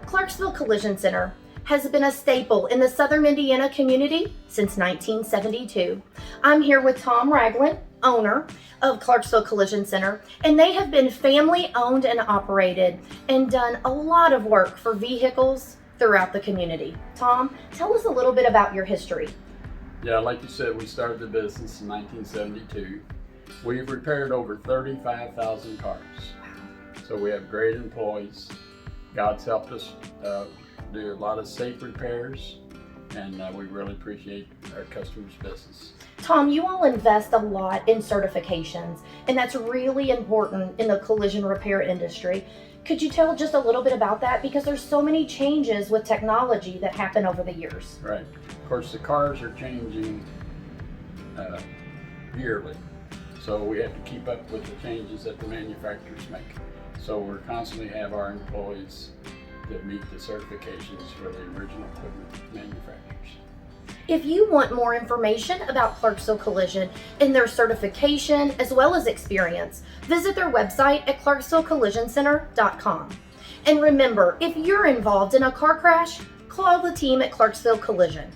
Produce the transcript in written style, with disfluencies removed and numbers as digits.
Clarksville Collision Center has been a staple in the Southern Indiana community since 1972. I'm here with Tom Ragland, owner of Clarksville Collision Center, and they have been family owned and operated and done a lot of work for vehicles throughout the community. Tom, tell us a little bit about your history. Yeah, like you said, we started the business in 1972. We've repaired over 35,000 cars. So we have great employees. God's helped us do a lot of safe repairs, and we really appreciate our customers' business. Tom, you all invest a lot in certifications, and that's really important in the collision repair industry. Could you tell just a little bit about that? Because there's so many changes with technology that happen over the years. Right. Of course, the cars are changing yearly, so we have to keep up with the changes that the manufacturers make. So we're constantly have our employees that meet the certifications for the original equipment manufacturers. If you want more information about Clarksville Collision and their certification as well as experience, visit their website at clarksvillecollisioncenter.com. And remember, if you're involved in a car crash, call the team at Clarksville Collision.